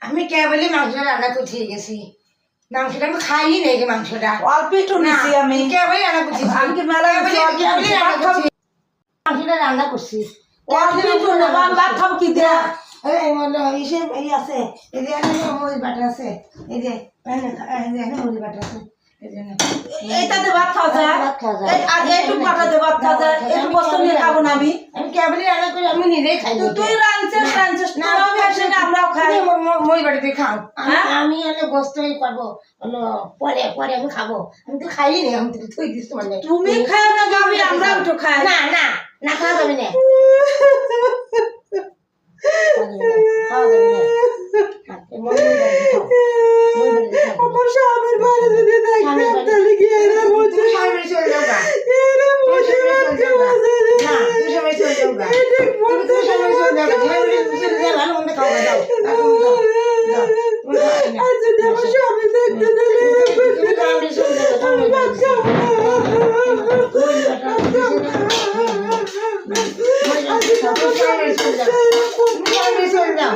আমি কেবলই মাংসটা রান্না করতে গেছি, মাংসটা আমি খাইই নাই মাংসটা অল্প একটু নিছি আমি কেবলই রান্না করছি, আমি মেলা মাংসটা রান্না করছি অল্প একটু নেবা ভাত খাবো কি দিয়া এই আছে এই যে মুড়ি বাটা আছে, এই যে মুড়ি বাটা আছে, এইটাতে ভাত খাওয়া যায় আর একটু পাঠাতে ভাত খাওয়া যায়, একটু বস্তু নিয়ে খাবো না আমি কেবলই রান্না করি, আমি নিজেই খাই। তুই রাঁধছিস তোরাও খাইস না আমরাও খাই। মুড়ি বাটাতে খাও, আমি এনে গোস্ত করবো পরে পরে আমি খাবো, আমি তো খাই নি, আমি তো থই দিস তোমার। তুমি খাও না ভাবি, আমরাও একটু খাই। না না না খাওয়া যাবে না, খাওয়া যাবে না। আমার স্বামীর বাড়ি যদি দেখবে তাহলে কি এরা বুঝে চলে যাও গা, এরা বুঝে না তুই সময় চলে যাও গা, তুই সময় চলে যাও গা, ভালো মন্দ খাওয়া যাও। আচ্ছা আমার স্বামী দেখতে চলে যাও।